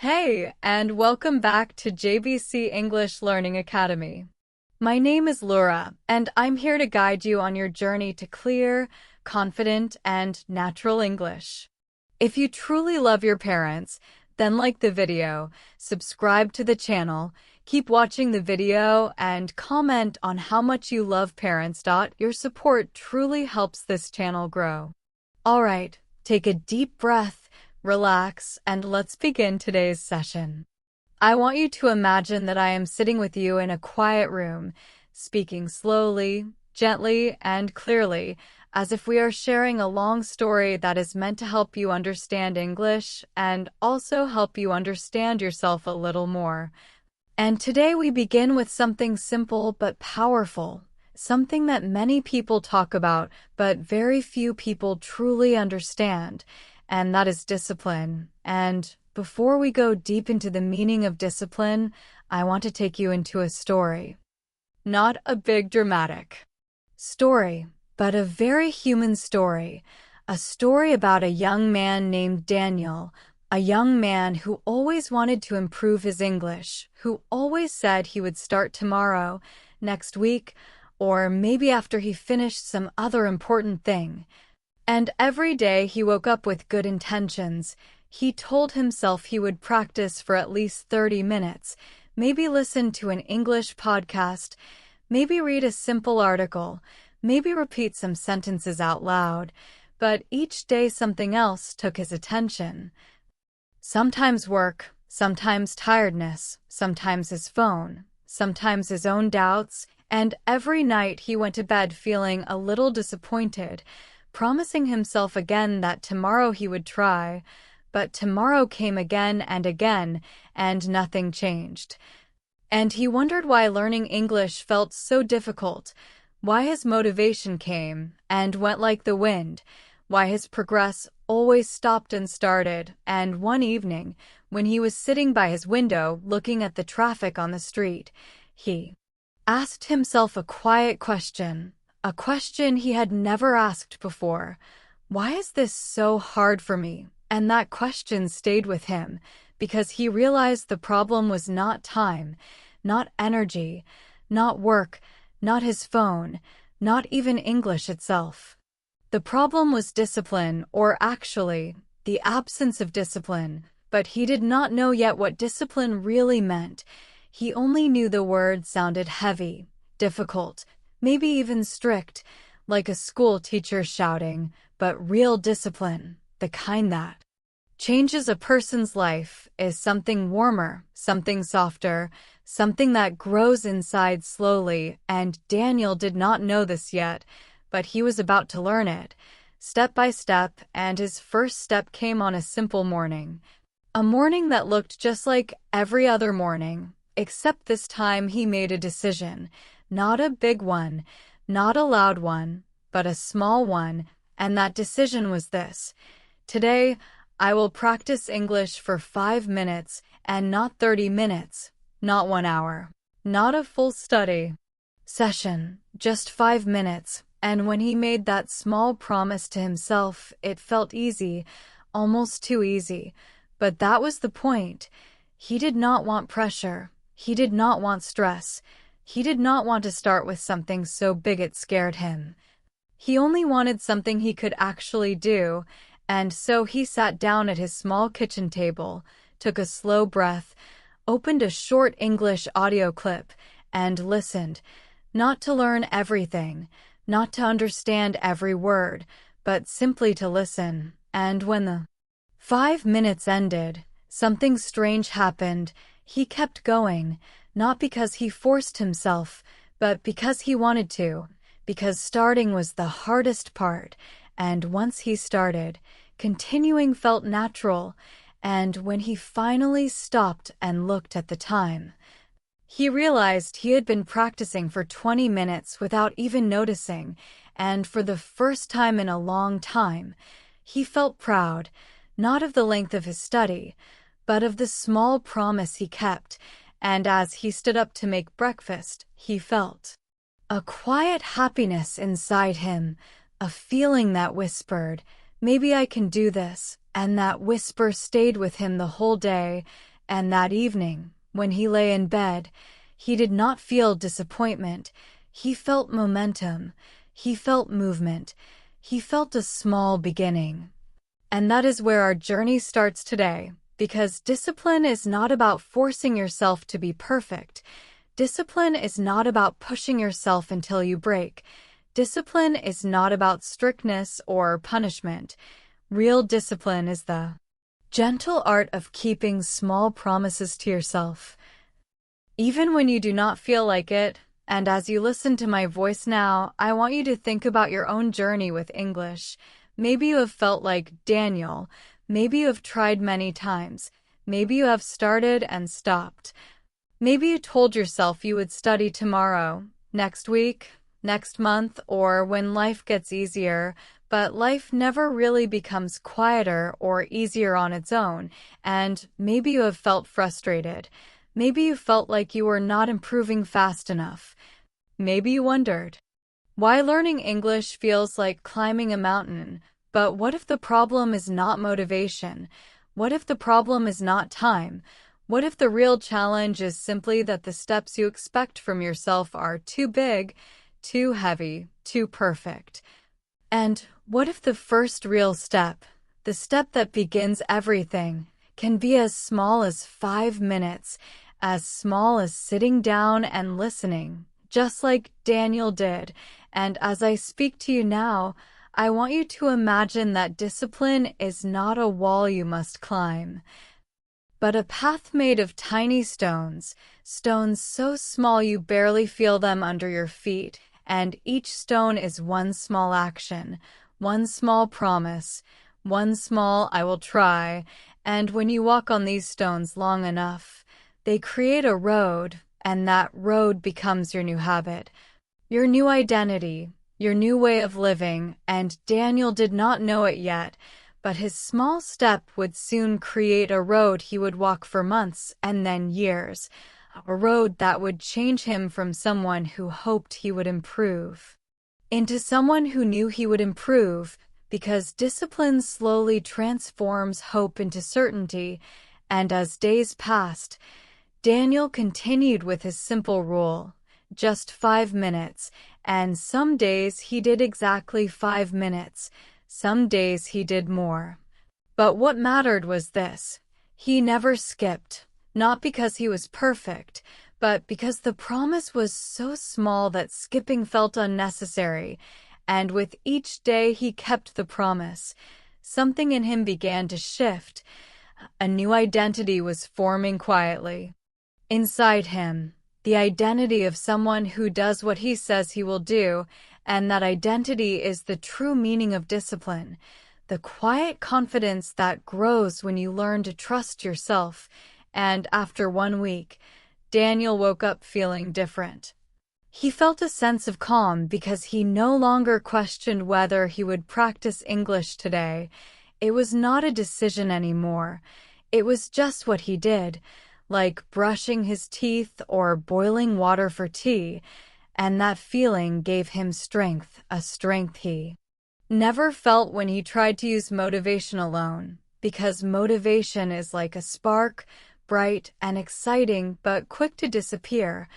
Hey, and welcome back to JBC English Learning Academy. My name is Laura, and I'm here to guide you on your journey to clear, confident, and natural English. If you truly love your parents, then like the video, subscribe to the channel, keep watching the video, and comment on how much you love parents. Your support truly helps this channel grow. Alright, take a deep breath, relax, and let's begin today's session. I want you to imagine that I am sitting with you in a quiet room, speaking slowly, gently, and clearly, as if we are sharing a long story that is meant to help you understand English and also help you understand yourself a little more. And today we begin with something simple but powerful, something that many people talk about but very few people truly understand, and that is discipline. And before we go deep into the meaning of discipline, I want to take you into a story. Not a big dramatic story, but a very human story. A story about a young man named Daniel, a young man who always wanted to improve his English, who always said he would start tomorrow, next week, or maybe after he finished some other important thing. And every day he woke up with good intentions. He told himself he would practice for at least 30 minutes, maybe listen to an English podcast, maybe read a simple article, maybe repeat some sentences out loud, but each day something else took his attention. Sometimes work, sometimes tiredness, sometimes his phone, sometimes his own doubts, and every night he went to bed feeling a little disappointed, promising himself again that tomorrow he would try, but tomorrow came again, and nothing changed. And he wondered why learning English felt so difficult, why his motivation came and went like the wind, why his progress always stopped and started, and one evening, when he was sitting by his window looking at the traffic on the street, he asked himself a quiet question, a question he had never asked before. Why is this so hard for me? And that question stayed with him, because he realized the problem was not time, not energy, not work, not his phone, not even English itself. The problem was discipline, or actually, the absence of discipline, but he did not know yet what discipline really meant. He only knew the word sounded heavy, difficult, maybe even strict, like a school teacher shouting, but real discipline, the kind that changes a person's life, is something warmer, something softer, something that grows inside slowly, and Daniel did not know this yet, but he was about to learn it, step by step, and his first step came on a simple morning. A morning that looked just like every other morning, except this time he made a decision, not a big one, not a loud one, but a small one, and that decision was this: today, I will practice English for 5 minutes, and not 30 minutes, not 1 hour, not a full study session, just 5 minutes. And when he made that small promise to himself, it felt easy, almost too easy. But that was the point. He did not want pressure. He did not want stress. He did not want to start with something so big it scared him. He only wanted something he could actually do, and so he sat down at his small kitchen table, took a slow breath, opened a short English audio clip, and listened, not to learn everything, not to understand every word, but simply to listen. And when the 5 minutes ended, something strange happened. He kept going, not because he forced himself, but because he wanted to, because starting was the hardest part, and once he started, continuing felt natural, and when he finally stopped and looked at the time, he realized he had been practicing for 20 minutes without even noticing, and for the first time in a long time, he felt proud, not of the length of his study, but of the small promise he kept, and as he stood up to make breakfast, he felt a quiet happiness inside him, a feeling that whispered, "Maybe I can do this," and that whisper stayed with him the whole day, and that evening, when he lay in bed, he did not feel disappointment. He felt momentum. He felt movement. He felt a small beginning. And that is where our journey starts today, because discipline is not about forcing yourself to be perfect. Discipline is not about pushing yourself until you break. Discipline is not about strictness or punishment. Real discipline is the gentle art of keeping small promises to yourself, even when you do not feel like it. And as you listen to my voice now, I want you to think about your own journey with English. Maybe you have felt like Daniel. Maybe you have tried many times. Maybe you have started and stopped. Maybe you told yourself you would study tomorrow, next week, next month, or when life gets easier, but life never really becomes quieter or easier on its own, and maybe you have felt frustrated. Maybe you felt like you were not improving fast enough. Maybe you wondered why learning English feels like climbing a mountain. But what if the problem is not motivation? What if the problem is not time? What if the real challenge is simply that the steps you expect from yourself are too big, too heavy, too perfect? And what if the first real step, the step that begins everything, can be as small as 5 minutes, as small as sitting down and listening, just like Daniel did? And as I speak to you now, I want you to imagine that discipline is not a wall you must climb, but a path made of tiny stones, stones so small you barely feel them under your feet, and each stone is one small action, one small promise, one small "I will try," and when you walk on these stones long enough, they create a road, and that road becomes your new habit, your new identity, your new way of living. And Daniel did not know it yet, but his small step would soon create a road he would walk for months and then years, a road that would change him from someone who hoped he would improve into someone who knew he would improve, because discipline slowly transforms hope into certainty. And as days passed, Daniel continued with his simple rule, just 5 minutes, and some days he did exactly 5 minutes, some days he did more. But what mattered was this: he never skipped, not because he was perfect, but because the promise was so small that skipping felt unnecessary. And with each day he kept the promise, something in him began to shift. A new identity was forming quietly inside him, the identity of someone who does what he says he will do, and that identity is the true meaning of discipline, the quiet confidence that grows when you learn to trust yourself. And after 1 week, Daniel woke up feeling different. He felt a sense of calm because he no longer questioned whether he would practice English today. It was not a decision anymore. It was just what he did, like brushing his teeth or boiling water for tea, and that feeling gave him strength, a strength he never felt when he tried to use motivation alone, because motivation is like a spark, bright and exciting but quick to disappear.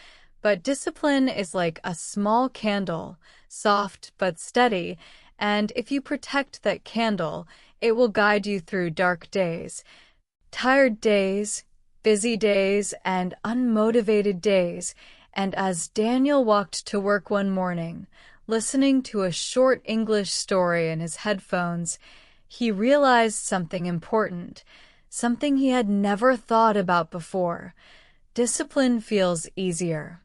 But discipline is like a small candle, soft but steady, and if you protect that candle, it will guide you through dark days, tired days, busy days, and unmotivated days. And as Daniel walked to work one morning, listening to a short English story in his headphones, he realized something important, something he had never thought about before. Discipline feels easier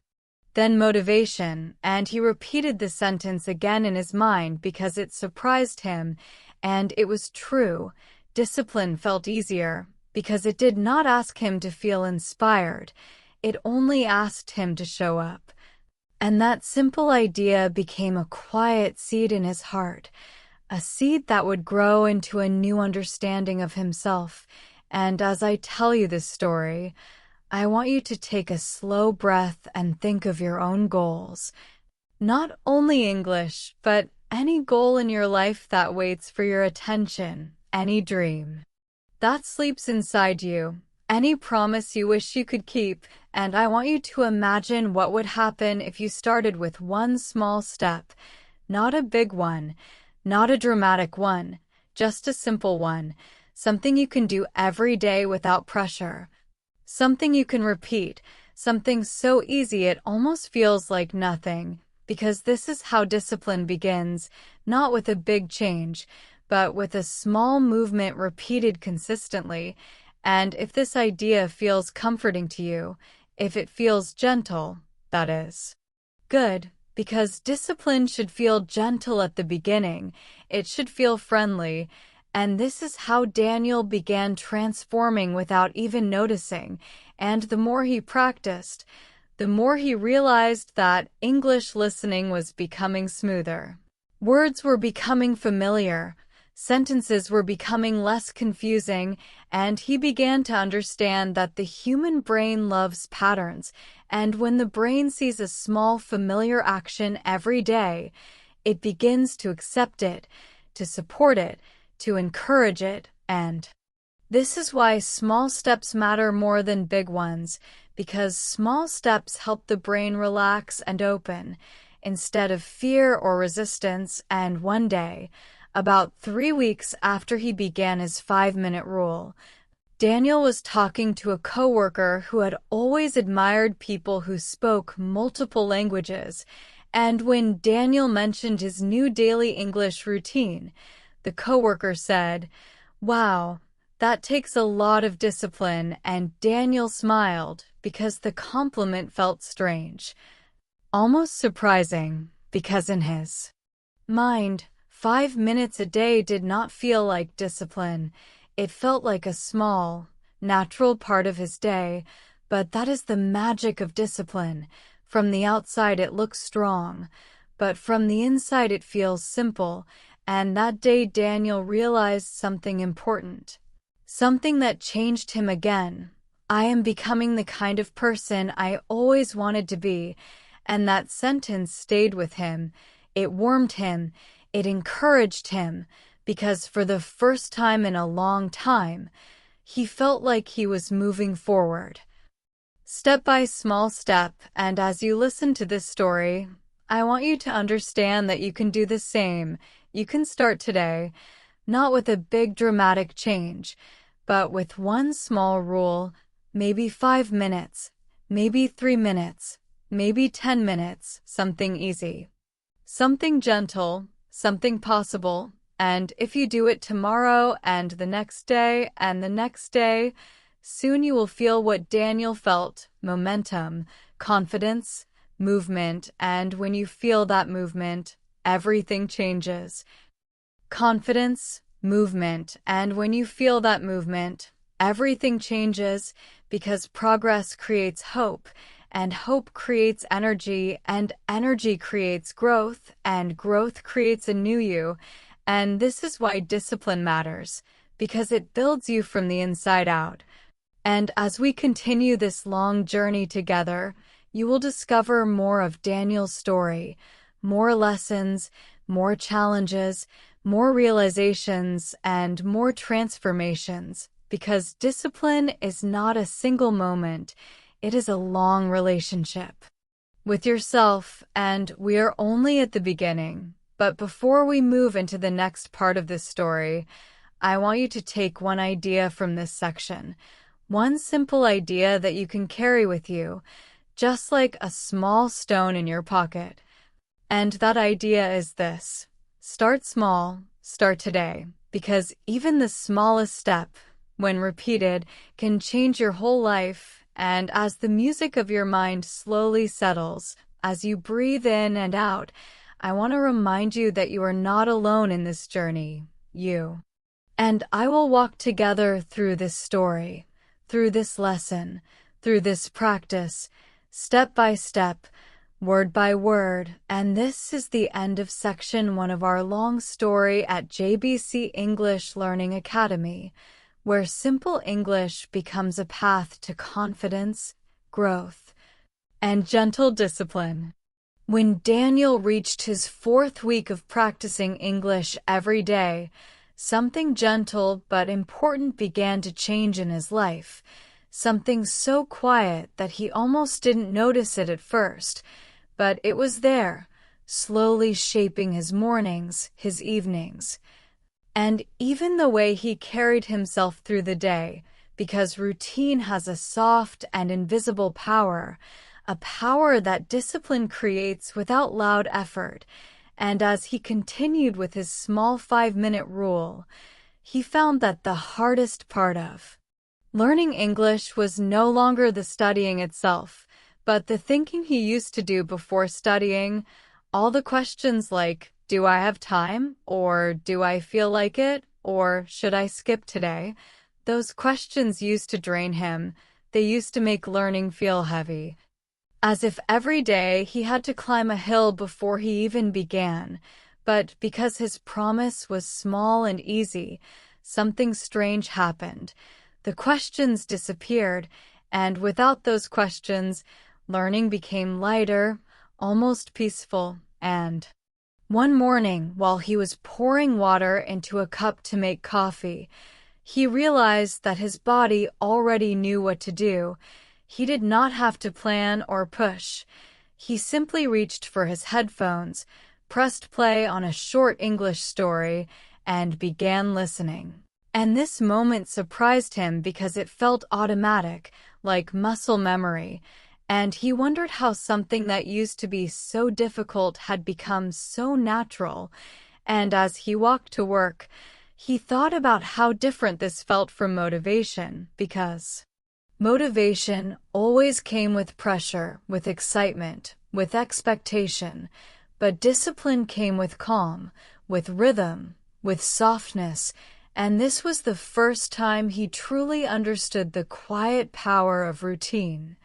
than motivation, and he repeated the sentence again in his mind because it surprised him, and it was true. Discipline felt easier because it did not ask him to feel inspired. It only asked him to show up. And that simple idea became a quiet seed in his heart, a seed that would grow into a new understanding of himself. And as I tell you this story, I want you to take a slow breath and think of your own goals. Not only English, but any goal in your life that waits for your attention, any dream, that sleeps inside you, any promise you wish you could keep, and I want you to imagine what would happen if you started with one small step, not a big one, not a dramatic one, just a simple one, something you can do every day without pressure, something you can repeat, something so easy it almost feels like nothing, because this is how discipline begins, not with a big change, but with a small movement repeated consistently. And if this idea feels comforting to you, if it feels gentle, that is good, because discipline should feel gentle at the beginning. It should feel friendly. And this is how Daniel began transforming without even noticing. And the more he practiced, the more he realized that English listening was becoming smoother. Words were becoming familiar. Sentences were becoming less confusing, and he began to understand that the human brain loves patterns, and when the brain sees a small familiar action every day, it begins to accept it, to support it, to encourage it, and this is why small steps matter more than big ones, because small steps help the brain relax and open, instead of fear or resistance, and one day, about 3 weeks after he began his 5-minute rule, Daniel was talking to a coworker who had always admired people who spoke multiple languages, and when Daniel mentioned his new daily English routine, the coworker said, "Wow, that takes a lot of discipline," and Daniel smiled because the compliment felt strange, almost surprising, because in his mind, 5 minutes a day did not feel like discipline. It felt like a small, natural part of his day, but that is the magic of discipline. From the outside it looks strong, but from the inside it feels simple, and that day Daniel realized something important. Something that changed him again. I am becoming the kind of person I always wanted to be, and that sentence stayed with him. It warmed him. It encouraged him, because for the first time in a long time, he felt like he was moving forward. Step by small step, and as you listen to this story, I want you to understand that you can do the same. You can start today, not with a big dramatic change, but with one small rule, maybe 5 minutes, maybe 3 minutes, maybe 10 minutes, something easy, something gentle, something possible, and if you do it tomorrow and the next day and the next day, soon you will feel what Daniel felt, momentum, confidence, movement, and when you feel that movement, everything changes. Confidence, movement, and when you feel that movement, everything changes because progress creates hope, and hope creates energy, and energy creates growth, and growth creates a new you. And this is why discipline matters, because it builds you from the inside out. And as we continue this long journey together, you will discover more of Daniel's story, more lessons, more challenges, more realizations, and more transformations, because discipline is not a single moment. It is a long relationship with yourself, and we are only at the beginning. But before we move into the next part of this story, I want you to take one idea from this section, one simple idea that you can carry with you, just like a small stone in your pocket. And that idea is this: start small, start today, because even the smallest step, when repeated, can change your whole life. And as the music of your mind slowly settles, as you breathe in and out, I want to remind you that you are not alone in this journey. You and I will walk together through this story, through this lesson, through this practice, step by step, word by word. And this is the end of section 1 of our long story at JBC English Learning Academy, where simple English becomes a path to confidence, growth, and gentle discipline. When Daniel reached his 4th week of practicing English every day, something gentle but important began to change in his life. Something so quiet that he almost didn't notice it at first, but it was there, slowly shaping his mornings, his evenings, and even the way he carried himself through the day, because routine has a soft and invisible power, a power that discipline creates without loud effort. And as he continued with his small 5-minute rule, he found that the hardest part of learning English was no longer the studying itself, but the thinking he used to do before studying. All the questions like, do I have time? Or do I feel like it? Or should I skip today? Those questions used to drain him. They used to make learning feel heavy, as if every day he had to climb a hill before he even began. But because his promise was small and easy, something strange happened. The questions disappeared, and without those questions, learning became lighter, almost peaceful. And one morning, while he was pouring water into a cup to make coffee, he realized that his body already knew what to do. He did not have to plan or push. He simply reached for his headphones, pressed play on a short English story, and began listening. And this moment surprised him because it felt automatic, like muscle memory, and he wondered how something that used to be so difficult had become so natural. And as he walked to work, he thought about how different this felt from motivation, because motivation always came with pressure, with excitement, with expectation, but discipline came with calm, with rhythm, with softness, and this was the first time he truly understood the quiet power of routine.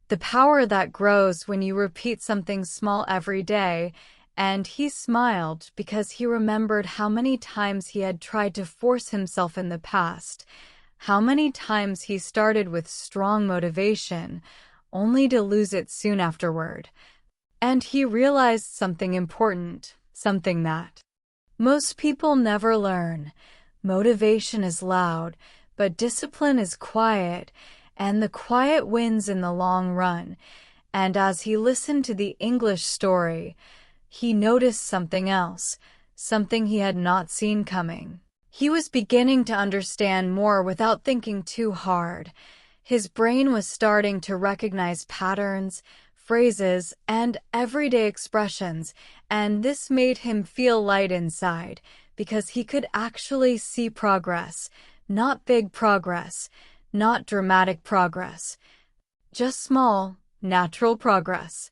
The power that grows when you repeat something small every day. And he smiled because he remembered how many times he had tried to force himself in the past, how many times he started with strong motivation, only to lose it soon afterward. And he realized something important, something that most people never learn. Motivation is loud, but discipline is quiet, and the quiet wins in the long run. And as he listened to the English story, he noticed something else, something he had not seen coming. He was beginning to understand more without thinking too hard. His brain was starting to recognize patterns, phrases, and everyday expressions, and this made him feel light inside, because he could actually see progress, not big progress, not dramatic progress, just small, natural progress.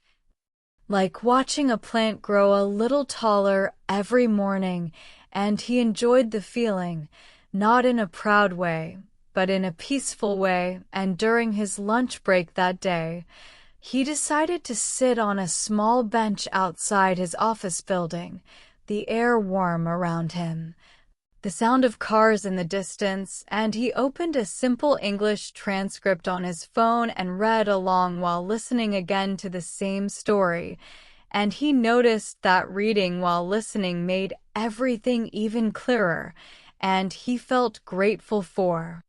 Like watching a plant grow a little taller every morning, and he enjoyed the feeling, not in a proud way, but in a peaceful way. And during his lunch break that day, he decided to sit on a small bench outside his office building, the air warm around him, the sound of cars in the distance, and he opened a simple English transcript on his phone and read along while listening again to the same story. And he noticed that reading while listening made everything even clearer, and he felt grateful for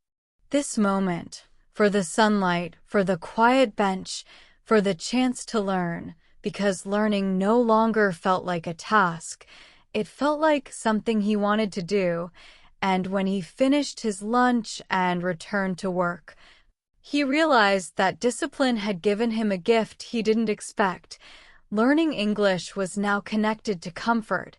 this moment, for the sunlight, for the quiet bench, for the chance to learn, because learning no longer felt like a task. It felt like something he wanted to do, and when he finished his lunch and returned to work, he realized that discipline had given him a gift he didn't expect. Learning English was now connected to comfort,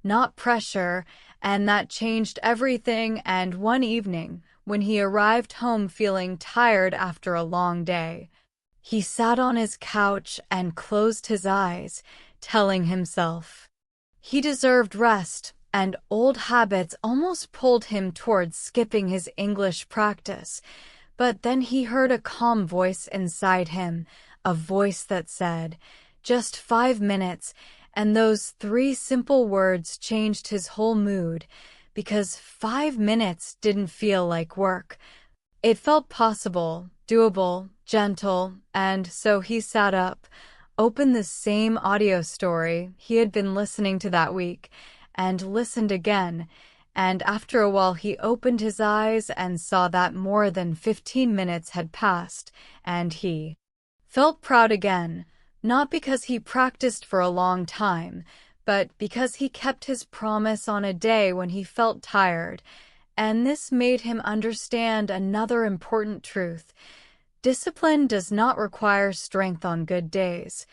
not pressure, and that changed everything. And one evening, when he arrived home feeling tired after a long day, he sat on his couch and closed his eyes, telling himself he deserved rest, and old habits almost pulled him towards skipping his English practice. But then he heard a calm voice inside him, a voice that said, "Just 5 minutes," and those 3 simple words changed his whole mood, because 5 minutes didn't feel like work. It felt possible, doable, gentle, and so he sat up, opened the same audio story he had been listening to that week, and listened again, and after a while he opened his eyes and saw that more than 15 minutes had passed, and he felt proud again, not because he practiced for a long time, but because he kept his promise on a day when he felt tired, and this made him understand another important truth. Discipline does not require strength on good days.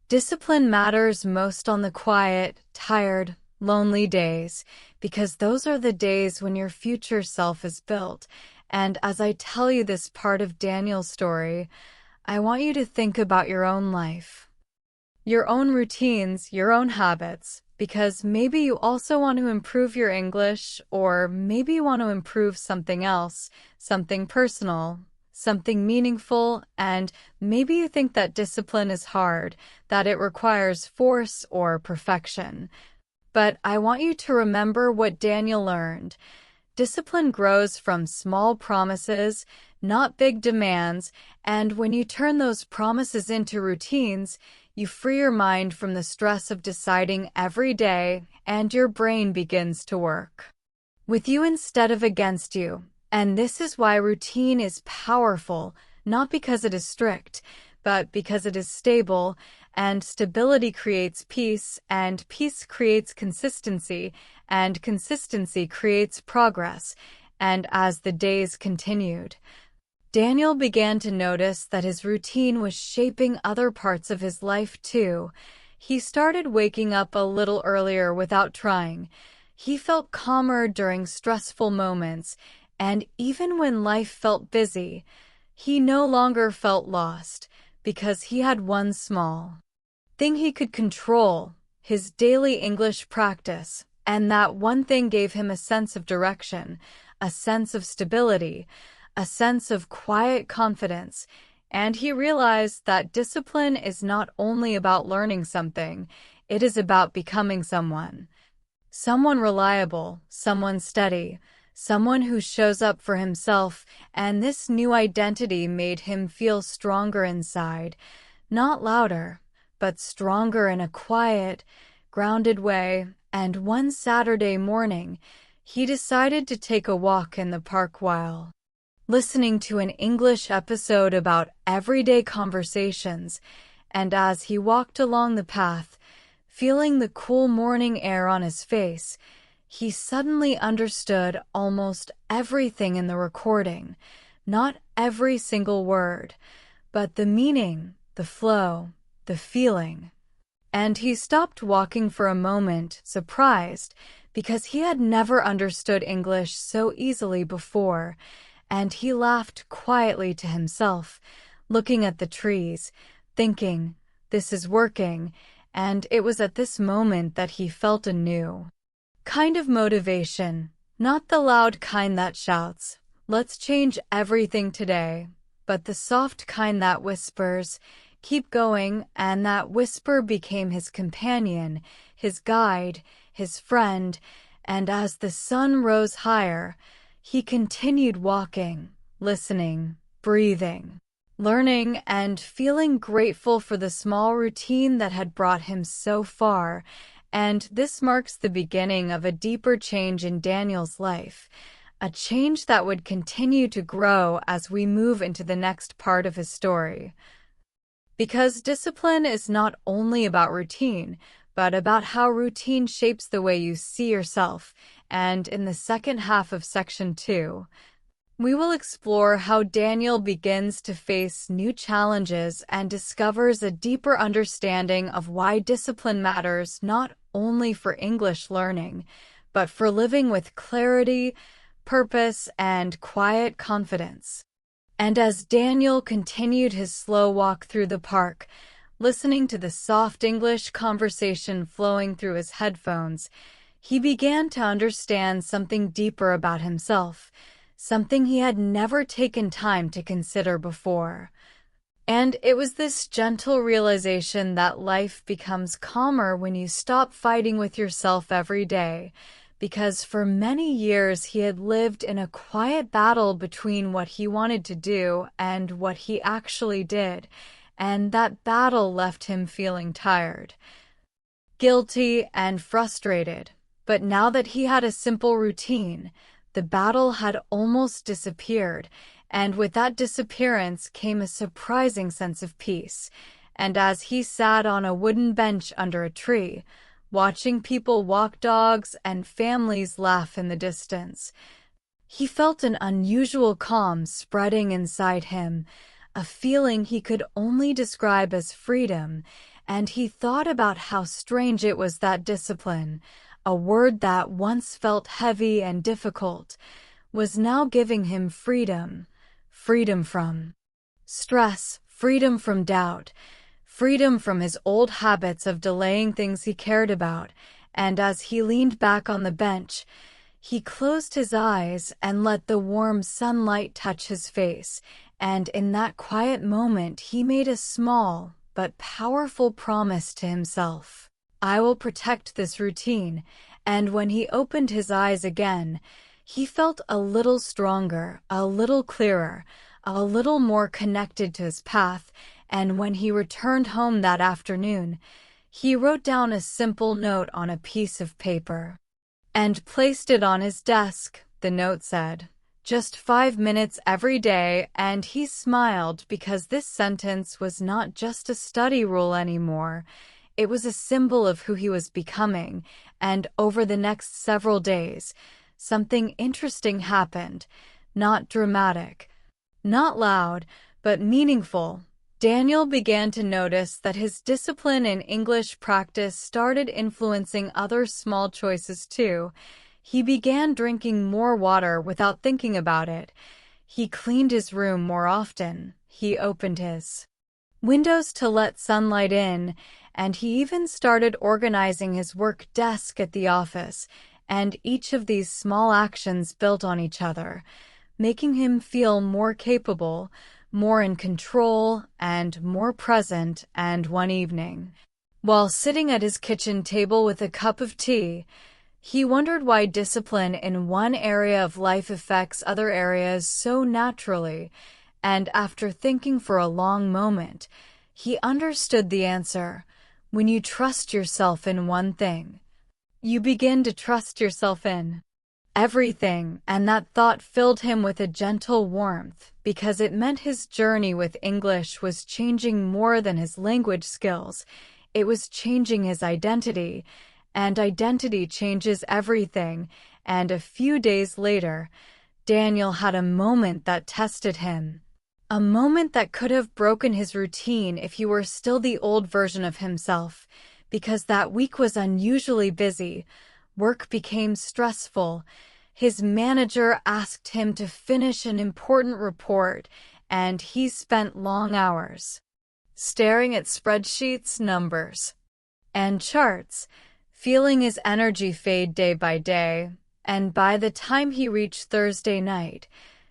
Discipline matters most on the quiet, tired, lonely days, because those are the days when your future self is built. And as I tell you this part of Daniel's story, I want you to think about your own life, your own routines, your own habits, because maybe you also want to improve your English, or maybe you want to improve something else, something personal, something meaningful, and maybe you think that discipline is hard, that it requires force or perfection. But I want you to remember what Daniel learned. Discipline grows from small promises, not big demands, and when you turn those promises into routines, you free your mind from the stress of deciding every day, and your brain begins to work with you instead of against you. And this is why routine is powerful, not because it is strict, but because it is stable, and stability creates peace, and peace creates consistency, and consistency creates progress. And as the days continued, Daniel began to notice that his routine was shaping other parts of his life too. He started waking up a little earlier without trying. He felt calmer during stressful moments, and even when life felt busy, he no longer felt lost, because he had one small thing he could control, his daily English practice, and that one thing gave him a sense of direction, a sense of stability, a sense of quiet confidence, and he realized that discipline is not only about learning something, it is about becoming someone. Someone reliable, someone steady, someone who shows up for himself, and this new identity made him feel stronger inside, not louder, but stronger in a quiet, grounded way. And one Saturday morning, he decided to take a walk in the park while listening to an English episode about everyday conversations, and as he walked along the path, feeling the cool morning air on his face, he suddenly understood almost everything in the recording, not every single word, but the meaning, the flow, the feeling. And he stopped walking for a moment, surprised, because he had never understood English so easily before, and he laughed quietly to himself, looking at the trees, thinking, "This is working," and it was at this moment that he felt a new kind of motivation, not the loud kind that shouts, "Let's change everything today," but the soft kind that whispers, "Keep going," and that whisper became his companion, his guide, his friend, and as the sun rose higher, he continued walking, listening, breathing, learning, and feeling grateful for the small routine that had brought him so far. And this marks the beginning of a deeper change in Daniel's life, a change that would continue to grow as we move into the next part of his story. Because discipline is not only about routine, but about how routine shapes the way you see yourself. And in the second half of Section 2, we will explore how Daniel begins to face new challenges and discovers a deeper understanding of why discipline matters not only for English learning, but for living with clarity, purpose, and quiet confidence. And as Daniel continued his slow walk through the park, listening to the soft English conversation flowing through his headphones, he began to understand something deeper about himself, something he had never taken time to consider before. And it was this gentle realization that life becomes calmer when you stop fighting with yourself every day, because for many years he had lived in a quiet battle between what he wanted to do and what he actually did, and that battle left him feeling tired, guilty, and frustrated. But now that he had a simple routine, the battle had almost disappeared, and with that disappearance came a surprising sense of peace. And as he sat on a wooden bench under a tree, watching people walk dogs and families laugh in the distance, he felt an unusual calm spreading inside him, a feeling he could only describe as freedom, and he thought about how strange it was that discipline, a word that once felt heavy and difficult, was now giving him freedom. Freedom from stress, freedom from doubt, freedom from his old habits of delaying things he cared about. And as he leaned back on the bench, he closed his eyes and let the warm sunlight touch his face, and in that quiet moment he made a small but powerful promise to himself. I will protect this routine. And when he opened his eyes again, he felt a little stronger, a little clearer, a little more connected to his path. And when he returned home that afternoon, he wrote down a simple note on a piece of paper and placed it on his desk. The note said, "Just 5 minutes every day," and he smiled because this sentence was not just a study rule anymore. It was a symbol of who he was becoming, and over the next several days, something interesting happened. Not dramatic, not loud, but meaningful. Daniel began to notice that his discipline in English practice started influencing other small choices too. He began drinking more water without thinking about it. He cleaned his room more often. He opened his windows to let sunlight in, and he even started organizing his work desk at the office. And each of these small actions built on each other, making him feel more capable, more in control, and more present. And one evening, while sitting at his kitchen table with a cup of tea, he wondered why discipline in one area of life affects other areas so naturally, and after thinking for a long moment, he understood the answer. When you trust yourself in one thing, you begin to trust yourself in everything. And that thought filled him with a gentle warmth, because it meant his journey with English was changing more than his language skills. It was changing his identity, and identity changes everything. And a few days later, Daniel had a moment that tested him. A moment that could have broken his routine if he were still the old version of himself. Because that week was unusually busy. Work became stressful. His manager asked him to finish an important report, and he spent long hours staring at spreadsheets, numbers, and charts, feeling his energy fade day by day. And by the time he reached Thursday night,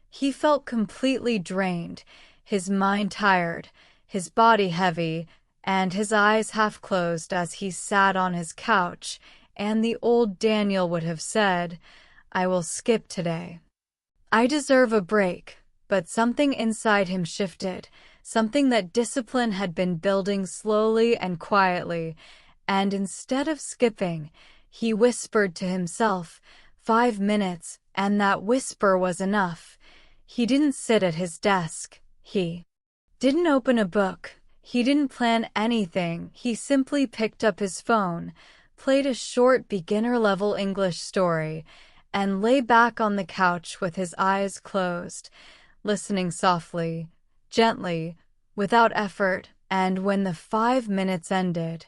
he felt completely drained, his mind tired, his body heavy, and his eyes half closed as he sat on his couch. And the old Daniel would have said, "I will skip today. I deserve a break." But something inside him shifted, something that discipline had been building slowly and quietly. And instead of skipping, he whispered to himself, 5 minutes, and that whisper was enough. He didn't sit at his desk. He didn't open a book. He didn't plan anything. He simply picked up his phone, played a short beginner-level English story, and lay back on the couch with his eyes closed, listening softly, gently, without effort. And when the 5 minutes ended,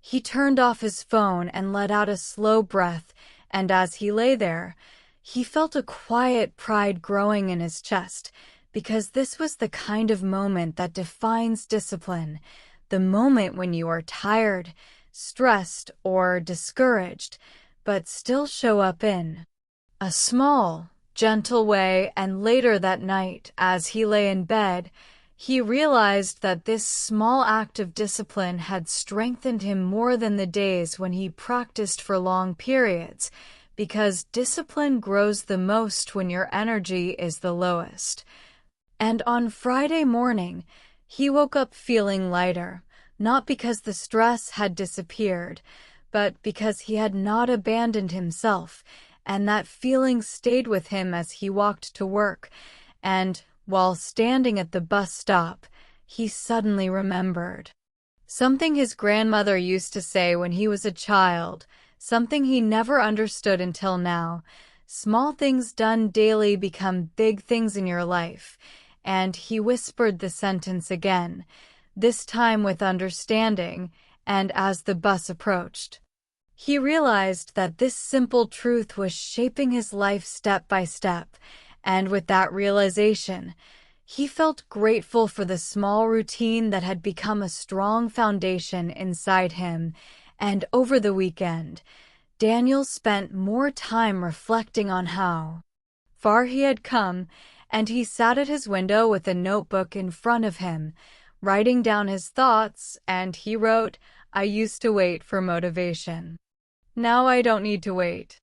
he turned off his phone and let out a slow breath. And as he lay there, he felt a quiet pride growing in his chest, because this was the kind of moment that defines discipline, the moment when you are tired, stressed, or discouraged, but still show up in a small, gentle way. And later that night, as he lay in bed, he realized that this small act of discipline had strengthened him more than the days when he practiced for long periods, because discipline grows the most when your energy is the lowest. And on Friday morning, he woke up feeling lighter, not because the stress had disappeared, but because he had not abandoned himself, and that feeling stayed with him as he walked to work. And while standing at the bus stop, he suddenly remembered something his grandmother used to say when he was a child, something he never understood until now. Small things done daily become big things in your life. And he whispered the sentence again, this time with understanding, and as the bus approached, he realized that this simple truth was shaping his life step by step, and with that realization, he felt grateful for the small routine that had become a strong foundation inside him. And over the weekend, Daniel spent more time reflecting on how far he had come, and he sat at his window with a notebook in front of him, writing down his thoughts, and he wrote, I used to wait for motivation. Now I don't need to wait.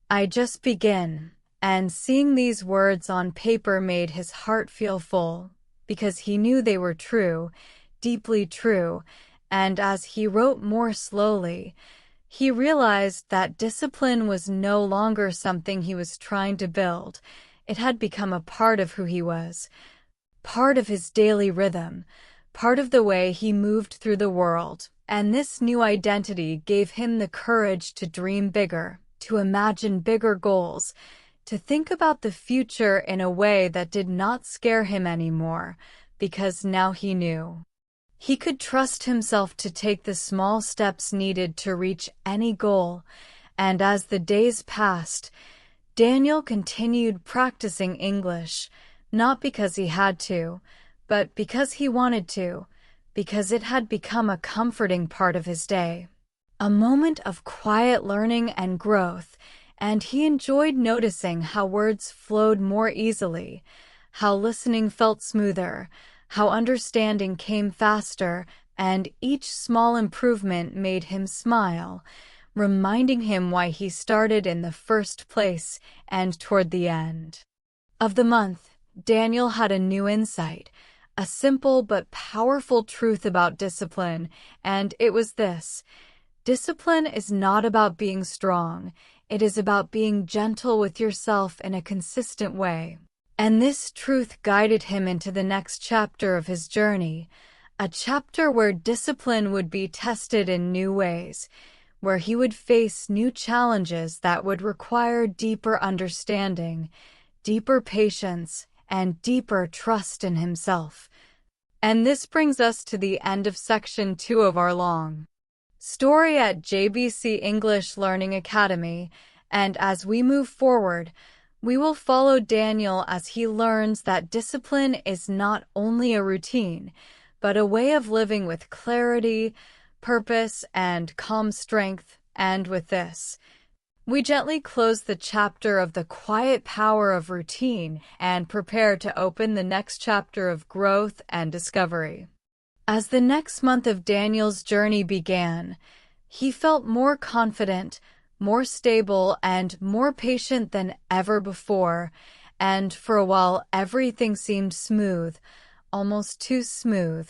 I just begin. And seeing these words on paper made his heart feel full, because he knew they were true, deeply true, and as he wrote more slowly, he realized that discipline was no longer something he was trying to build. It had become a part of who he was, part of his daily rhythm, part of the way he moved through the world, and this new identity gave him the courage to dream bigger, to imagine bigger goals, to think about the future in a way that did not scare him anymore, because now he knew he could trust himself to take the small steps needed to reach any goal. And as the days passed, Daniel continued practicing English, not because he had to, but because he wanted to, because it had become a comforting part of his day, a moment of quiet learning and growth. And he enjoyed noticing how words flowed more easily, how listening felt smoother, how understanding came faster, and each small improvement made him smile, reminding him why he started in the first place. And toward the end of the month, Daniel had a new insight, a simple but powerful truth about discipline, and it was this: discipline is not about being strong. It is about being gentle with yourself in a consistent way. And this truth guided him into the next chapter of his journey, a chapter where discipline would be tested in new ways, where he would face new challenges that would require deeper understanding, deeper patience, and deeper trust in himself. And this brings us to the end of section 2 of our long story at JBC English Learning Academy, and as we move forward, we will follow Daniel as he learns that discipline is not only a routine, but a way of living with clarity, purpose, and calm strength. And with this, we gently close the chapter of the quiet power of routine and prepare to open the next chapter of growth and discovery. As the next month of Daniel's journey began, he felt more confident, more stable, and more patient than ever before, and for a while everything seemed smooth, almost too smooth.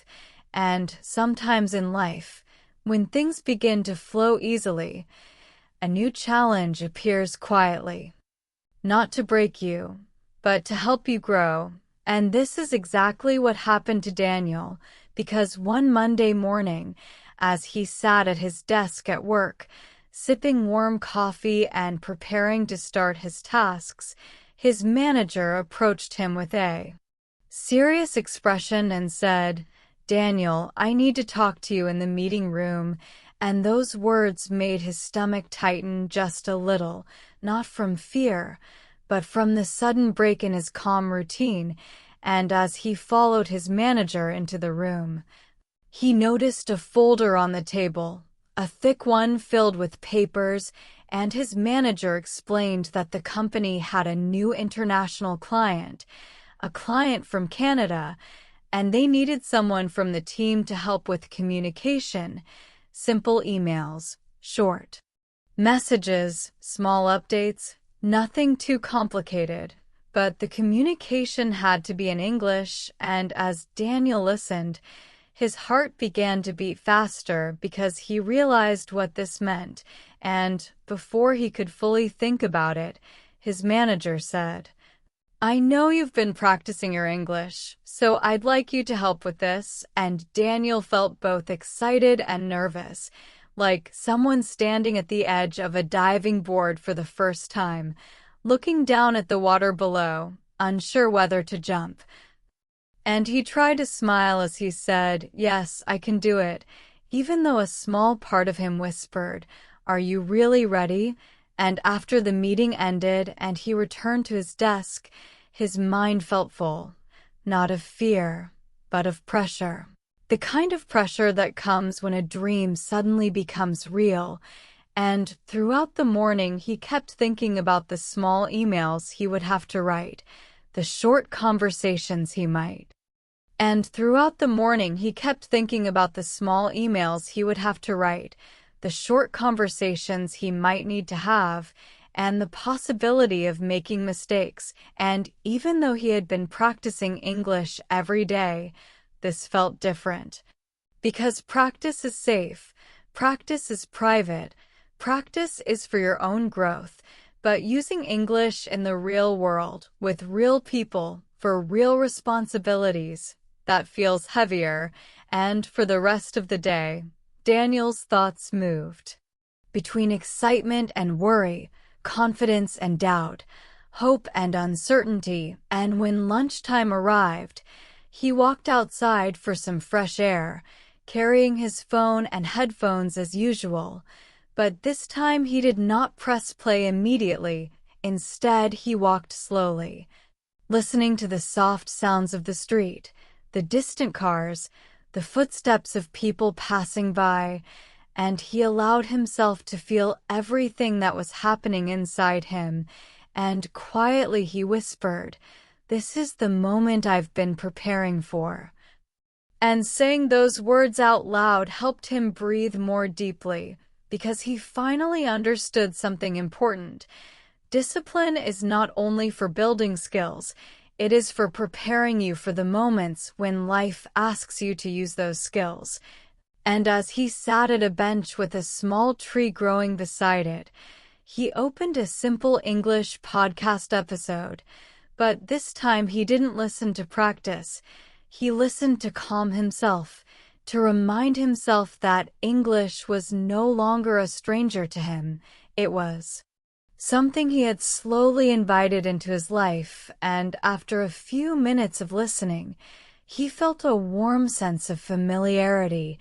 And sometimes in life, when things begin to flow easily, a new challenge appears quietly, not to break you, but to help you grow. And this is exactly what happened to Daniel, because one Monday morning, as he sat at his desk at work, sipping warm coffee and preparing to start his tasks, his manager approached him with a serious expression and said, "Daniel, I need to talk to you in the meeting room." And those words made his stomach tighten just a little, not from fear, but from the sudden break in his calm routine. And as he followed his manager into the room, he noticed a folder on the table, a thick one filled with papers, and his manager explained that the company had a new international client, a client from Canada, and they needed someone from the team to help with communication, simple emails, short messages, small updates, nothing too complicated. But the communication had to be in English, and as Daniel listened, His heart began to beat faster because he realized what this meant, and before he could fully think about it, his manager said, "I know you've been practicing your English, so I'd like you to help with this." And Daniel felt both excited and nervous, like someone standing at the edge of a diving board for the first time, looking down at the water below, unsure whether to jump. And he tried to smile as he said, "Yes, I can do it," even though a small part of him whispered, "Are you really ready?" And after the meeting ended and he returned to his desk, his mind felt full, not of fear, but of pressure. The kind of pressure that comes when a dream suddenly becomes real. And throughout the morning, he kept thinking about the small emails he would have to write, the short conversations he might. And throughout the morning, he kept thinking about the small emails he would have to write, the short conversations he might need to have, and the possibility of making mistakes. And even though he had been practicing English every day, this felt different. Because practice is safe, practice is private, practice is for your own growth, but using English in the real world, with real people, for real responsibilities, that feels heavier. And for the rest of the day, Daniel's thoughts moved between excitement and worry, confidence and doubt, hope and uncertainty. And when lunchtime arrived, he walked outside for some fresh air, carrying his phone and headphones as usual. But this time he did not press play immediately. Instead, he walked slowly, listening to the soft sounds of the street, the distant cars, the footsteps of people passing by, and he allowed himself to feel everything that was happening inside him. And quietly he whispered, "This is the moment I've been preparing for." And saying those words out loud helped him breathe more deeply, because he finally understood something important. Discipline is not only for building skills, it is for preparing you for the moments when life asks you to use those skills. And as he sat at a bench with a small tree growing beside it, he opened a simple English podcast episode. But this time he didn't listen to practice. He listened to calm himself, to remind himself that English was no longer a stranger to him. It was something he had slowly invited into his life, and after a few minutes of listening, he felt a warm sense of familiarity,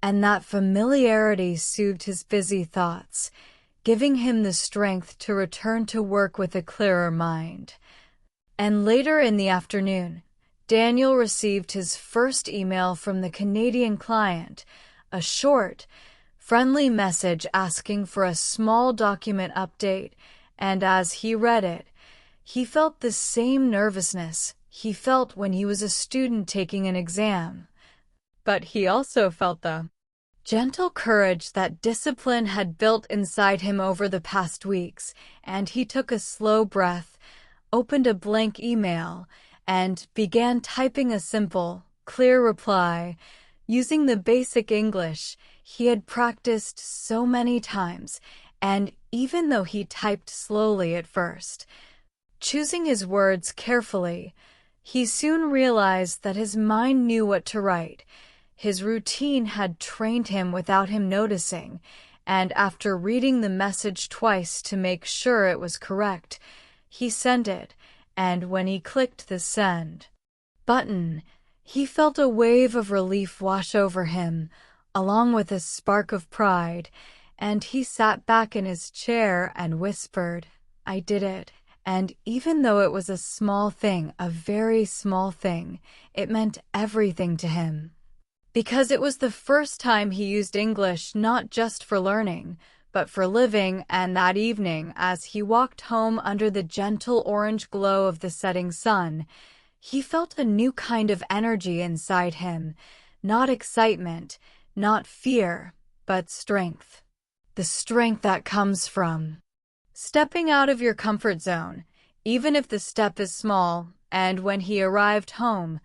and that familiarity soothed his busy thoughts, giving him the strength to return to work with a clearer mind. And later in the afternoon, Daniel received his first email from the Canadian client, a short, friendly message asking for a small document update, and as he read it, he felt the same nervousness he felt when he was a student taking an exam. But he also felt the gentle courage that discipline had built inside him over the past weeks, and he took a slow breath, opened a blank email, and began typing a simple, clear reply, using the basic English he had practiced so many times. And even though he typed slowly at first, choosing his words carefully, he soon realized that his mind knew what to write. His routine had trained him without him noticing, and after reading the message twice to make sure it was correct, he sent it. And when he clicked the send button, he felt a wave of relief wash over him, along with a spark of pride, and he sat back in his chair and whispered, "I did it." And even though it was a small thing, a very small thing, it meant everything to him. Because it was the first time he used English not just for learning, but for living. And that evening, as he walked home under the gentle orange glow of the setting sun, he felt a new kind of energy inside him, not excitement, not fear, but strength. The strength that comes from stepping out of your comfort zone, even if the step is small. And when he arrived home,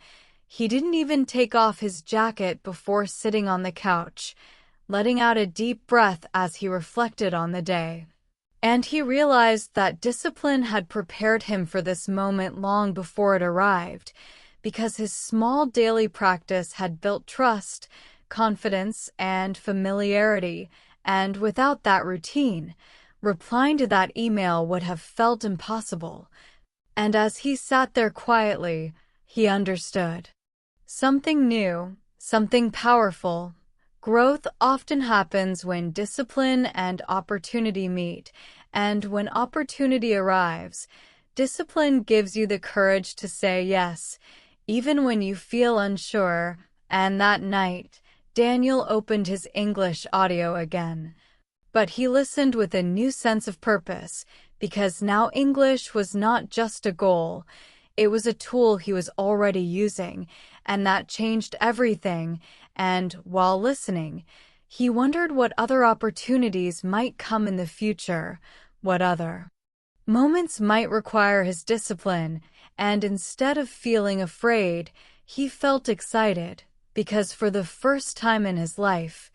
He didn't even take off his jacket before sitting on the couch, letting out a deep breath as he reflected on the day. And he realized that discipline had prepared him for this moment long before it arrived, because his small daily practice had built trust, confidence, and familiarity, and without that routine, replying to that email would have felt impossible. And as he sat there quietly, he understood. Something new, something powerful. Growth often happens when discipline and opportunity meet, and when opportunity arrives, discipline gives you the courage to say yes, even when you feel unsure. And that night, Daniel opened his English audio again. But he listened with a new sense of purpose, because now English was not just a goal, it was a tool he was already using, and that changed everything. And while listening, he wondered what other opportunities might come in the future, what other moments might require his discipline, and instead of feeling afraid, he felt excited, because for the first time in his life,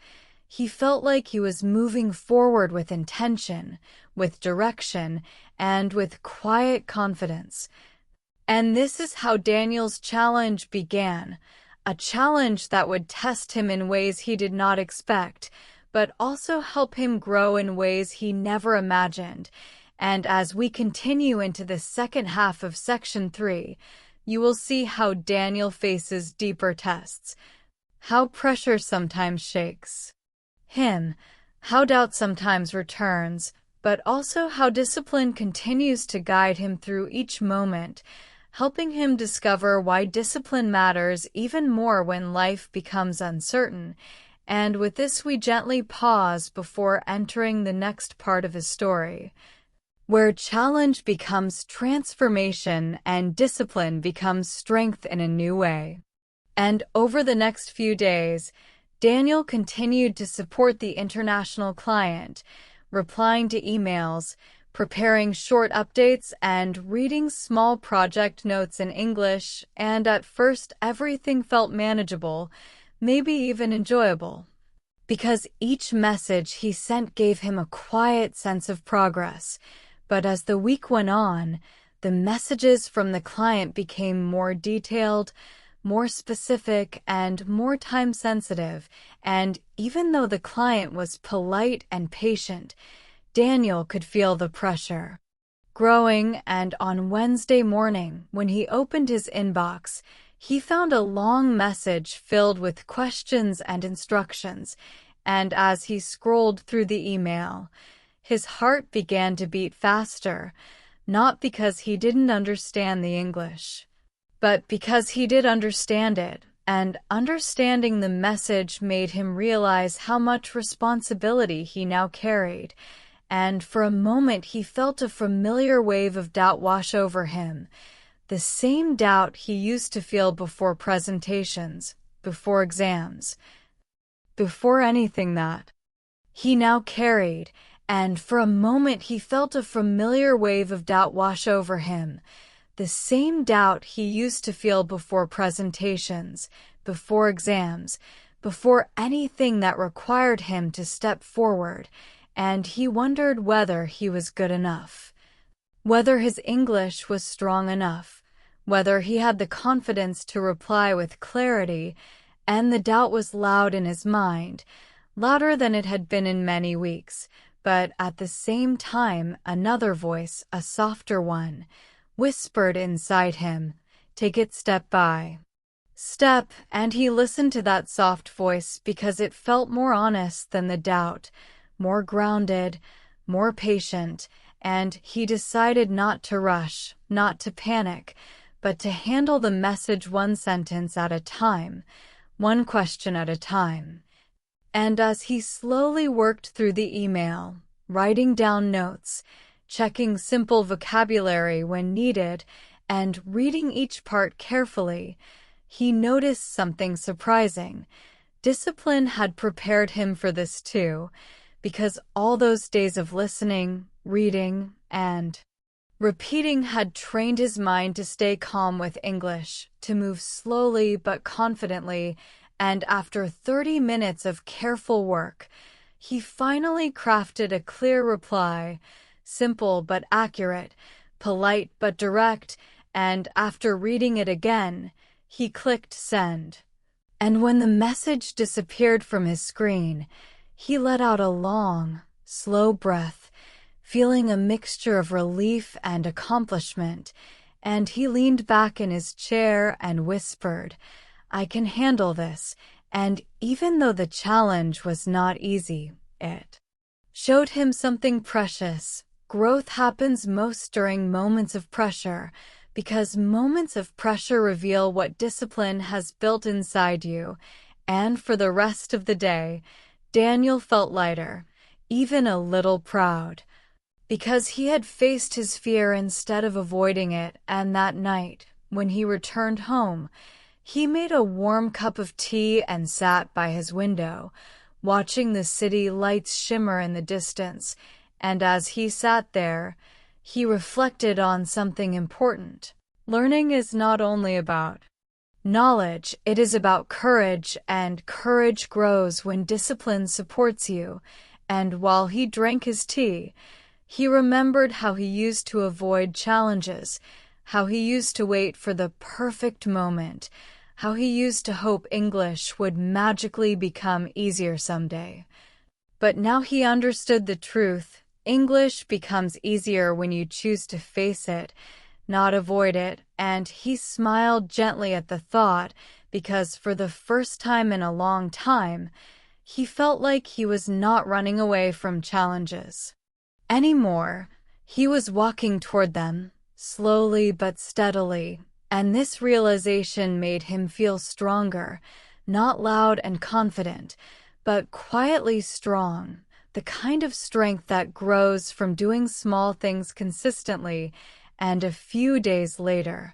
he felt like he was moving forward with intention, with direction, and with quiet confidence. And this is how Daniel's challenge began, a challenge that would test him in ways he did not expect, but also help him grow in ways he never imagined. And as we continue into the second half of Section 3, you will see how Daniel faces deeper tests, how pressure sometimes shakes him, how doubt sometimes returns, but also how discipline continues to guide him through each moment, helping him discover why discipline matters even more when life becomes uncertain. And with this, we gently pause before entering the next part of his story, where challenge becomes transformation and discipline becomes strength in a new way. And over the next few days, Daniel continued to support the international client, replying to emails, preparing short updates, and reading small project notes in English, and at first everything felt manageable, maybe even enjoyable, because each message he sent gave him a quiet sense of progress. But as the week went on, the messages from the client became more detailed, more specific, and more time-sensitive, and even though the client was polite and patient, Daniel could feel the pressure growing. And on Wednesday morning, when he opened his inbox, he found a long message filled with questions and instructions, and as he scrolled through the email, his heart began to beat faster, not because he didn't understand the English, but because he did understand it, and understanding the message made him realize how much responsibility he now carried. And for a moment he felt a familiar wave of doubt wash over him, the same doubt he used to feel before presentations, before exams, before anything that he now carried. And for a moment he felt a familiar wave of doubt wash over him, the same doubt he used to feel before presentations, before exams, before anything that required him to step forward. And he wondered whether he was good enough, whether his English was strong enough, whether he had the confidence to reply with clarity. And the doubt was loud in his mind, louder than it had been in many weeks. But at the same time, another voice, a softer one, whispered inside him, "Take it step by step." And he listened to that soft voice because it felt more honest than the doubt, more grounded, more patient, and he decided not to rush, not to panic, but to handle the message one sentence at a time, one question at a time. And as he slowly worked through the email, writing down notes, checking simple vocabulary when needed, and reading each part carefully, he noticed something surprising. Discipline had prepared him for this too, because all those days of listening, reading, and Repeating had trained his mind to stay calm with English, to move slowly but confidently, and after 30 minutes of careful work, he finally crafted a clear reply, simple but accurate, polite but direct, and after reading it again, he clicked send. And when the message disappeared from his screen, he let out a long, slow breath, feeling a mixture of relief and accomplishment, and he leaned back in his chair and whispered, "I can handle this," and even though the challenge was not easy, it showed him something precious. Growth happens most during moments of pressure, because moments of pressure reveal what discipline has built inside you, and for the rest of the day, Daniel felt lighter, even a little proud, because he had faced his fear instead of avoiding it, and that night, when he returned home, he made a warm cup of tea and sat by his window, watching the city lights shimmer in the distance, and as he sat there, he reflected on something important. Learning is not only about knowledge, it is about courage, and courage grows when discipline supports you. And while he drank his tea, he remembered how he used to avoid challenges, how he used to wait for the perfect moment, how he used to hope English would magically become easier someday. But now he understood the truth. English becomes easier when you choose to face it, not avoid it, and he smiled gently at the thought, because for the first time in a long time, he felt like he was not running away from challenges anymore. He was walking toward them, slowly but steadily, and this realization made him feel stronger, not loud and confident, but quietly strong, the kind of strength that grows from doing small things consistently. And a few days later,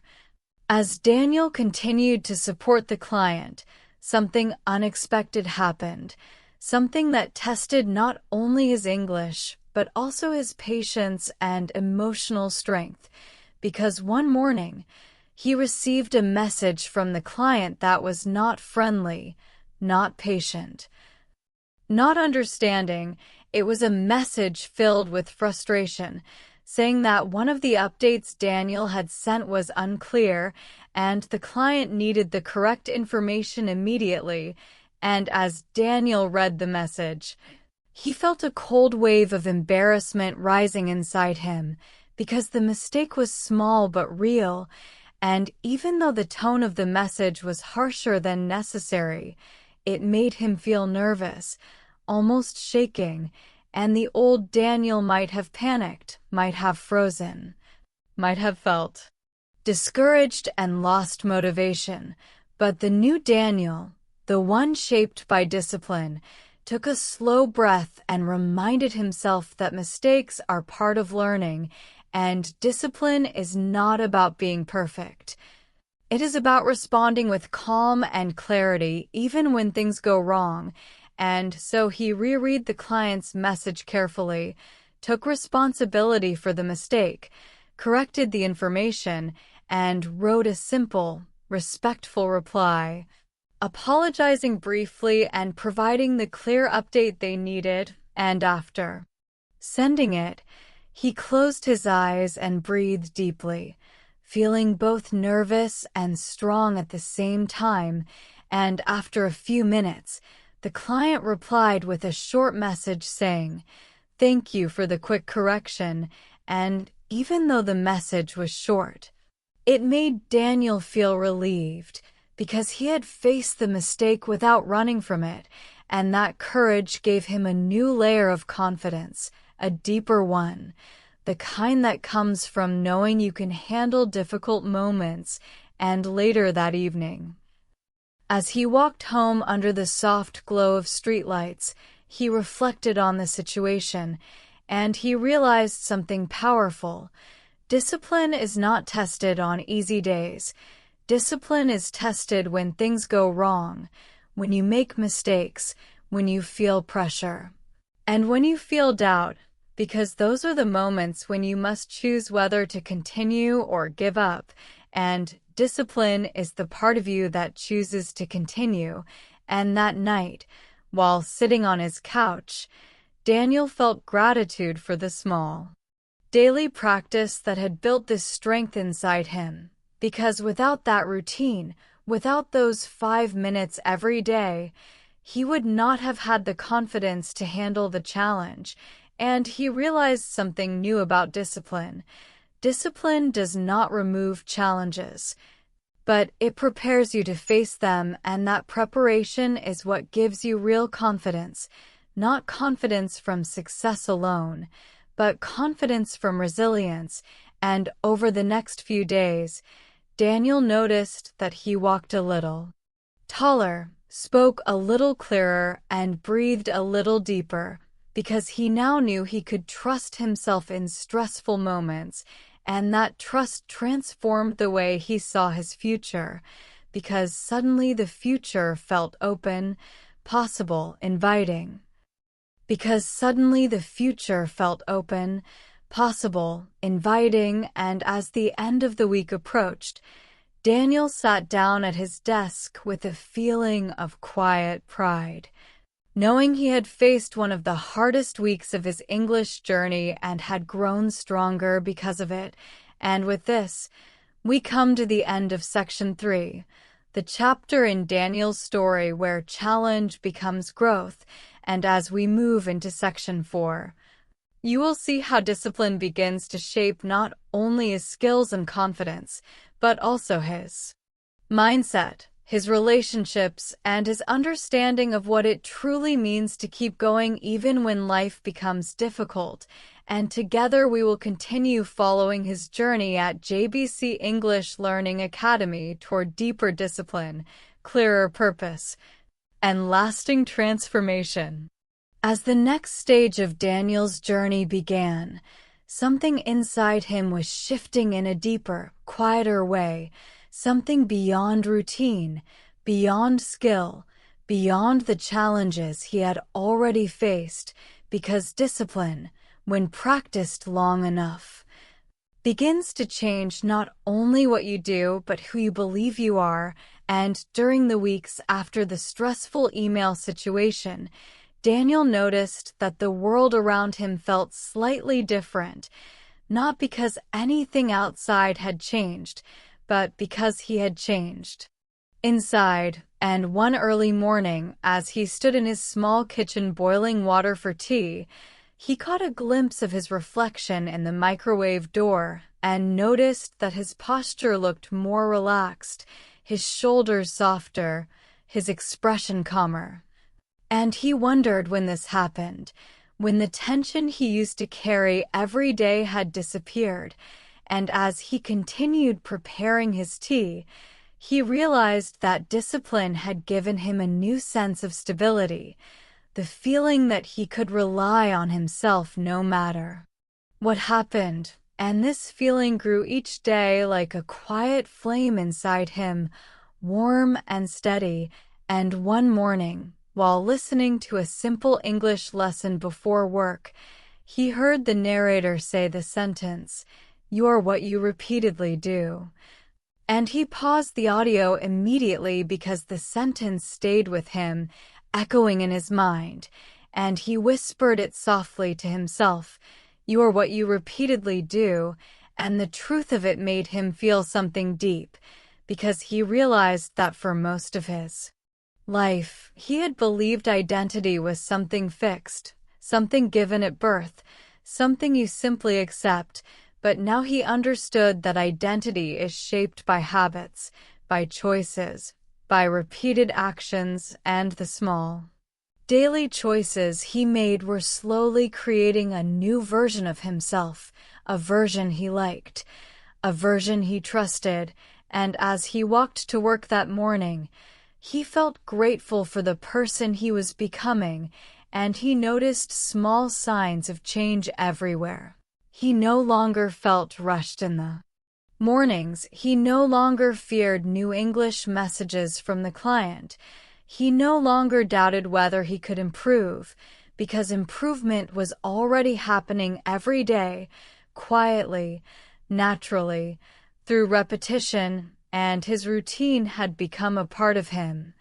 as Daniel continued to support the client, something unexpected happened, something that tested not only his English, but also his patience and emotional strength, because one morning, he received a message from the client that was not friendly, not patient, not understanding. It was a message filled with frustration, saying that one of the updates Daniel had sent was unclear, and the client needed the correct information immediately. And as Daniel read the message, he felt a cold wave of embarrassment rising inside him, because the mistake was small but real, and even though the tone of the message was harsher than necessary, it made him feel nervous, almost shaking, and the old Daniel might have panicked, might have frozen, might have felt discouraged and lost motivation. But the new Daniel, the one shaped by discipline, took a slow breath and reminded himself that mistakes are part of learning, and discipline is not about being perfect. It is about responding with calm and clarity even when things go wrong. And so he reread the client's message carefully, took responsibility for the mistake, corrected the information, and wrote a simple, respectful reply, apologizing briefly and providing the clear update they needed. And after sending it, he closed his eyes and breathed deeply, feeling both nervous and strong at the same time. And after a few minutes, the client replied with a short message saying, "Thank you for the quick correction," and even though the message was short, it made Daniel feel relieved, because he had faced the mistake without running from it, and that courage gave him a new layer of confidence, a deeper one, the kind that comes from knowing you can handle difficult moments. And later that evening, as he walked home under the soft glow of streetlights, he reflected on the situation, and he realized something powerful. Discipline is not tested on easy days. Discipline is tested when things go wrong, when you make mistakes, when you feel pressure, and when you feel doubt, because those are the moments when you must choose whether to continue or give up, and discipline is the part of you that chooses to continue. And that night, while sitting on his couch, Daniel felt gratitude for the small, daily practice that had built this strength inside him, because without that routine, without those 5 minutes every day, he would not have had the confidence to handle the challenge. And he realized something new about discipline. Discipline does not remove challenges, but it prepares you to face them, and that preparation is what gives you real confidence. Not confidence from success alone, but confidence from resilience. And over the next few days, Daniel noticed that he walked a little taller, spoke a little clearer, and breathed a little deeper, because he now knew he could trust himself in stressful moments, and that trust transformed the way he saw his future, because suddenly the future felt open, possible, inviting. Because suddenly the future felt open, possible, inviting, and as the end of the week approached, Daniel sat down at his desk with a feeling of quiet pride, knowing he had faced one of the hardest weeks of his English journey and had grown stronger because of it. And with this, we come to the end of Section 3, the chapter in Daniel's story where challenge becomes growth. And as we move into Section 4, you will see how discipline begins to shape not only his skills and confidence, but also his mindset, his relationships, and his understanding of what it truly means to keep going even when life becomes difficult. And together we will continue following his journey at JBC English Learning Academy toward deeper discipline, clearer purpose, and lasting transformation. As the next stage of Daniel's journey began, something inside him was shifting in a deeper, quieter way, something beyond routine, beyond skill, beyond the challenges he had already faced, because discipline, when practiced long enough, begins to change not only what you do, but who you believe you are. And during the weeks after the stressful email situation, Daniel noticed that the world around him felt slightly different, not because anything outside had changed, but because he had changed inside. And one early morning, as he stood in his small kitchen boiling water for tea, he caught a glimpse of his reflection in the microwave door and noticed that his posture looked more relaxed, his shoulders softer, his expression calmer. And he wondered when this happened, when the tension he used to carry every day had disappeared. And as he continued preparing his tea, he realized that discipline had given him a new sense of stability, the feeling that he could rely on himself no matter what happened. And this feeling grew each day like a quiet flame inside him, warm and steady. And one morning, while listening to a simple English lesson before work, he heard the narrator say the sentence, "You're what you repeatedly do." And he paused the audio immediately because the sentence stayed with him, echoing in his mind, and he whispered it softly to himself, "You're what you repeatedly do," and the truth of it made him feel something deep, because he realized that for most of his life, he had believed identity was something fixed, something given at birth, something you simply accept. But now he understood that identity is shaped by habits, by choices, by repeated actions, and the small daily choices he made were slowly creating a new version of himself, a version he liked, a version he trusted. And as he walked to work that morning, he felt grateful for the person he was becoming, and he noticed small signs of change everywhere. He no longer felt rushed in the mornings. He no longer feared new English messages from the client. He no longer doubted whether he could improve, because improvement was already happening every day, quietly, naturally, through repetition, and his routine had become a part of him.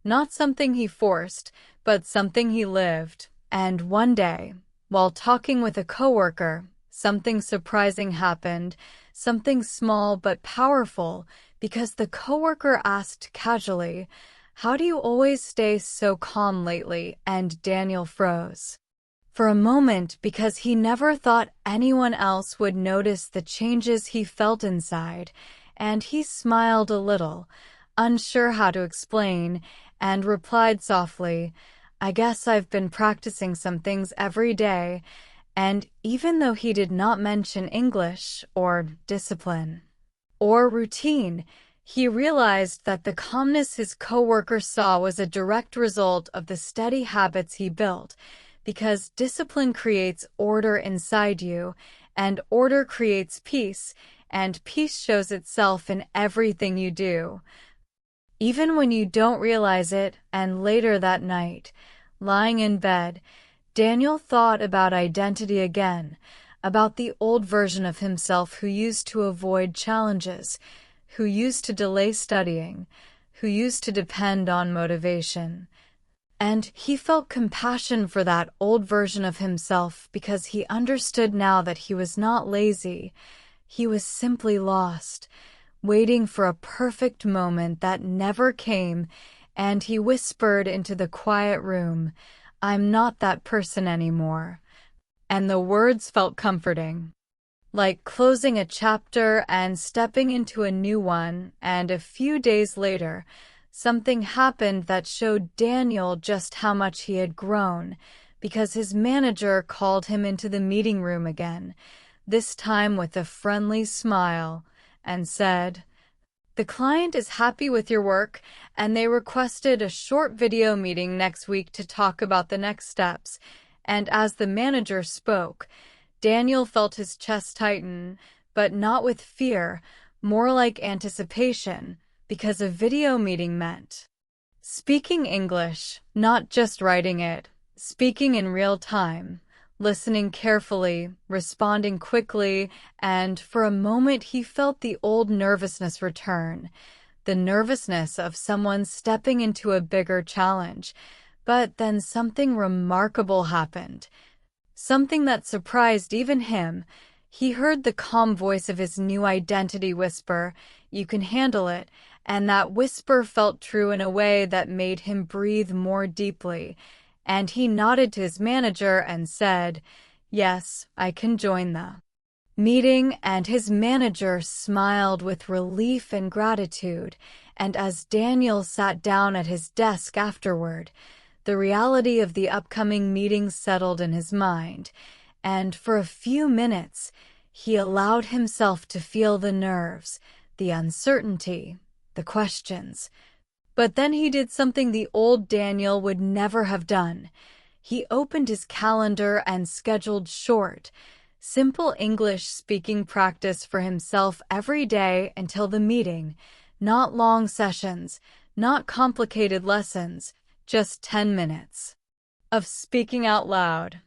Not something he forced, but something he lived. And one day, while talking with a coworker, something surprising happened, something small but powerful, because the coworker asked casually, "How do you always stay so calm lately?" And Daniel froze. For a moment, because he never thought anyone else would notice the changes he felt inside, and he smiled a little, unsure how to explain, and replied softly, "I guess I've been practicing some things every day," and even though he did not mention English or discipline or routine, he realized that the calmness his coworker saw was a direct result of the steady habits he built, because discipline creates order inside you, and order creates peace, and peace shows itself in everything you do. Even when you don't realize it, and later that night, lying in bed, Daniel thought about identity again, about the old version of himself who used to avoid challenges, who used to delay studying, who used to depend on motivation. And he felt compassion for that old version of himself because he understood now that he was not lazy. He was simply lost, waiting for a perfect moment that never came, and he whispered into the quiet room, "I'm not that person anymore." And the words felt comforting, like closing a chapter and stepping into a new one. And a few days later, something happened that showed Daniel just how much he had grown, because his manager called him into the meeting room again, this time with a friendly smile, and said, "The client is happy with your work, and they requested a short video meeting next week to talk about the next steps." And as the manager spoke, Daniel felt his chest tighten, but not with fear, more like anticipation, because a video meeting meant speaking English, not just writing it, speaking in real time, listening carefully, responding quickly, and for a moment he felt the old nervousness return, the nervousness of someone stepping into a bigger challenge. But then something remarkable happened, something that surprised even him. He heard the calm voice of his new identity whisper, "You can handle it," and that whisper felt true in a way that made him breathe more deeply. And he nodded to his manager and said, "Yes, I can join the meeting," and his manager smiled with relief and gratitude. And as Daniel sat down at his desk afterward, the reality of the upcoming meeting settled in his mind, and for a few minutes, he allowed himself to feel the nerves, the uncertainty, the questions. But then he did something the old Daniel would never have done. He opened his calendar and scheduled short, simple English speaking practice for himself every day until the meeting. Not long sessions, not complicated lessons, just 10 minutes of speaking out loud.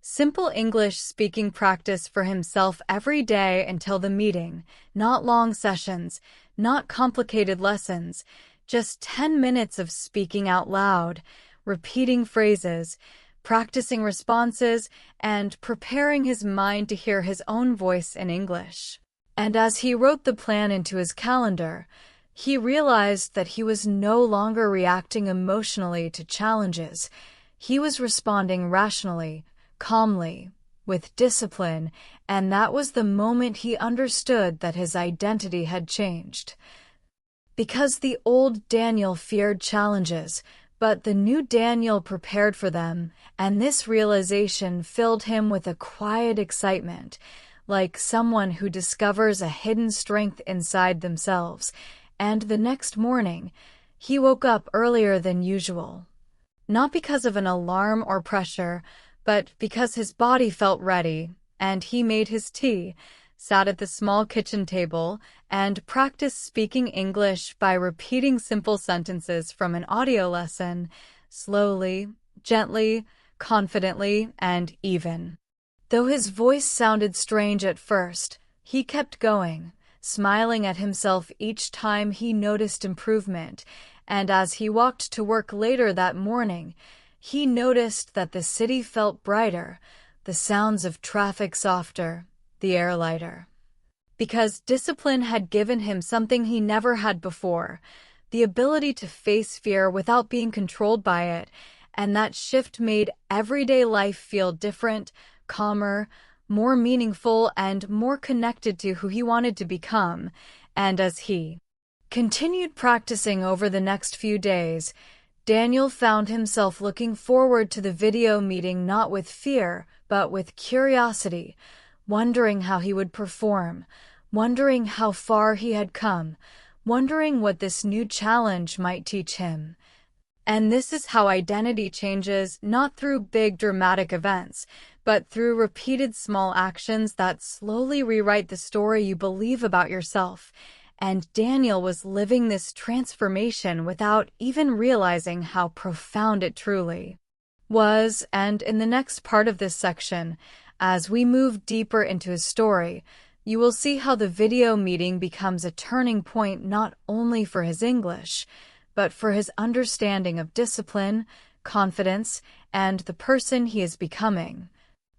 Simple English speaking practice for himself every day until the meeting. Not long sessions, not complicated lessons, just 10 minutes of speaking out loud, repeating phrases, practicing responses, and preparing his mind to hear his own voice in English. And as he wrote the plan into his calendar, he realized that he was no longer reacting emotionally to challenges. He was responding rationally, calmly, with discipline, and that was the moment he understood that his identity had changed. Because the old Daniel feared challenges, but the new Daniel prepared for them, and this realization filled him with a quiet excitement, like someone who discovers a hidden strength inside themselves. And the next morning, he woke up earlier than usual. Not because of an alarm or pressure, but because his body felt ready, and he made his tea, sat at the small kitchen table, and practiced speaking English by repeating simple sentences from an audio lesson, slowly, gently, confidently, and even. Though his voice sounded strange at first, he kept going, smiling at himself each time he noticed improvement, and as he walked to work later that morning, he noticed that the city felt brighter, the sounds of traffic softer, the air lighter. Because discipline had given him something he never had before, the ability to face fear without being controlled by it, and that shift made everyday life feel different, calmer, more meaningful, and more connected to who he wanted to become. And as he continued practicing over the next few days, Daniel found himself looking forward to the video meeting not with fear, but with curiosity, wondering how he would perform, wondering how far he had come, wondering what this new challenge might teach him. And this is how identity changes, not through big dramatic events, but through repeated small actions that slowly rewrite the story you believe about yourself. And Daniel was living this transformation without even realizing how profound it truly was. And in the next part of this section, as we move deeper into his story, you will see how the video meeting becomes a turning point not only for his English, but for his understanding of discipline, confidence, and the person he is becoming.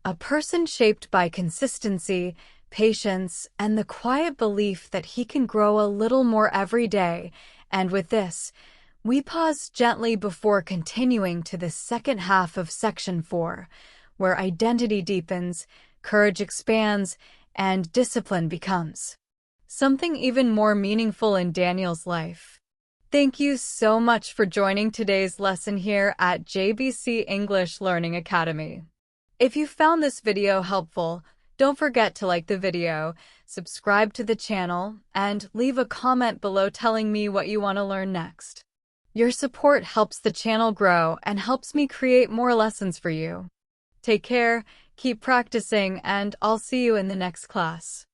A person shaped by consistency, patience, and the quiet belief that he can grow a little more every day. And with this, we pause gently before continuing to the second half of Section 4, where identity deepens, courage expands, and discipline becomes something even more meaningful in Daniel's life. Thank you so much for joining today's lesson here at JBC English Learning Academy. If you found this video helpful, don't forget to like the video, subscribe to the channel, and leave a comment below telling me what you want to learn next. Your support helps the channel grow and helps me create more lessons for you. Take care, keep practicing, and I'll see you in the next class.